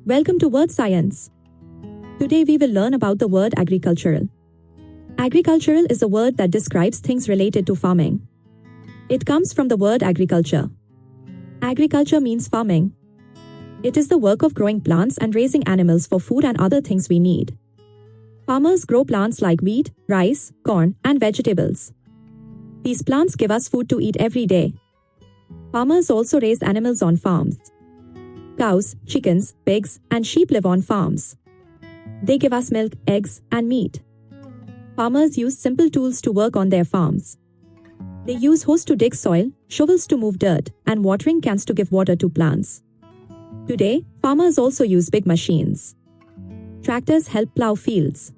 Welcome to Word Science. Today we will learn about the word agricultural. Agricultural is a word that describes things related to farming. It comes from the word agriculture. Agriculture means farming. It is the work of growing plants and raising animals for food and other things we need. Farmers grow plants like wheat, rice, corn, and vegetables. These plants give us food to eat every day. Farmers also raise animals on farms. Cows, chickens, pigs, and sheep live on farms. They give us milk, eggs, and meat. Farmers use simple tools to work on their farms. They use hoes to dig soil, shovels to move dirt, and watering cans to give water to plants. Today, farmers also use big machines. Tractors help plow fields.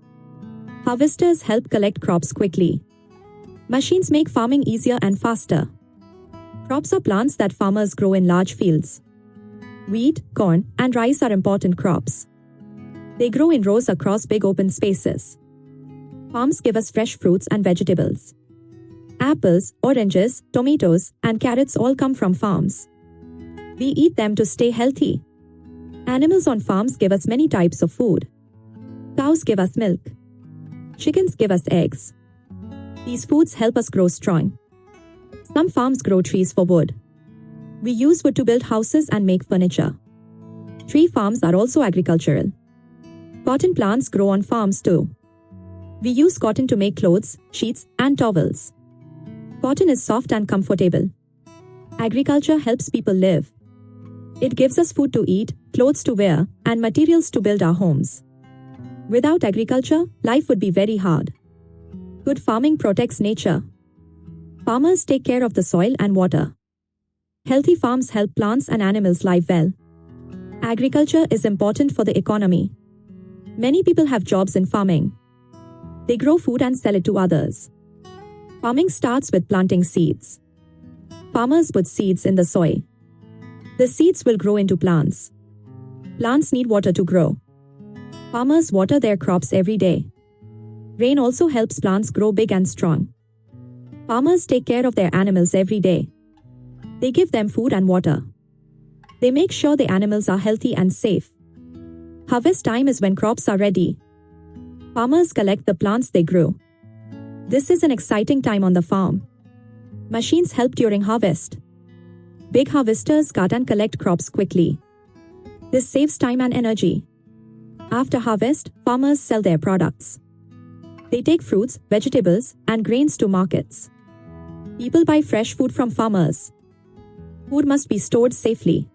Harvesters help collect crops quickly. Machines make farming easier and faster. Crops are plants that farmers grow in large fields. Wheat, corn, and rice are important crops. They grow in rows across big open spaces. Farms give us fresh fruits and vegetables. Apples, oranges, tomatoes, and carrots all come from farms. We eat them to stay healthy. Animals on farms give us many types of food. Cows give us milk. Chickens give us eggs. These foods help us grow strong. Some farms grow trees for wood. We use wood to build houses and make furniture. Tree farms are also agricultural. Cotton plants grow on farms too. We use cotton to make clothes, sheets, and towels. Cotton is soft and comfortable. Agriculture helps people live. It gives us food to eat, clothes to wear, and materials to build our homes. Without agriculture, life would be very hard. Good farming protects nature. Farmers take care of the soil and water. Healthy farms help plants and animals live well. Agriculture is important for the economy. Many people have jobs in farming. They grow food and sell it to others. Farming starts with planting seeds. Farmers put seeds in the soil. The seeds will grow into plants. Plants need water to grow. Farmers water their crops every day. Rain also helps plants grow big and strong. Farmers take care of their animals every day. They give them food and water. They make sure the animals are healthy and safe. Harvest time is when crops are ready. Farmers collect the plants they grew. This is an exciting time on the farm. Machines help during harvest. Big harvesters cut and collect crops quickly. This saves time and energy. After harvest, farmers sell their products. They take fruits, vegetables, and grains to markets. People buy fresh food from farmers. Food must be stored safely.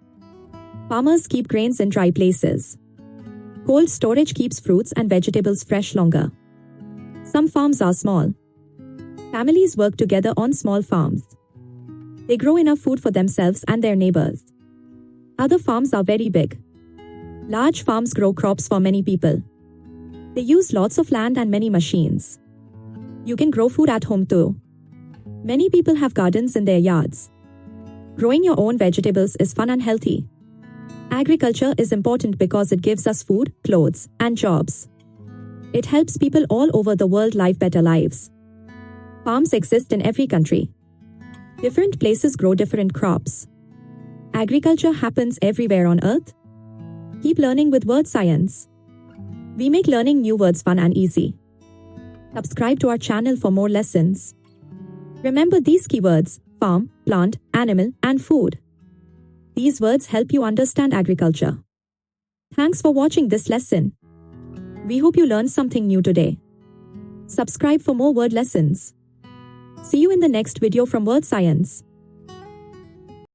Farmers keep grains in dry places. Cold storage keeps fruits and vegetables fresh longer. Some farms are small. Families work together on small farms. They grow enough food for themselves and their neighbors. Other farms are very big. Large farms grow crops for many people. They use lots of land and many machines. You can grow food at home too. Many people have gardens in their yards. Growing your own vegetables is fun and healthy. Agriculture is important because it gives us food, clothes, and jobs. It helps people all over the world live better lives. Farms exist in every country. Different places grow different crops. Agriculture happens everywhere on earth. Keep learning with Word Science. We make learning new words fun and easy. Subscribe to our channel for more lessons. Remember these keywords: farm, plant, animal, and food. These words help you understand agriculture. Thanks for watching this lesson. We hope you learned something new today. Subscribe for more word lessons. See you in the next video from Word Science.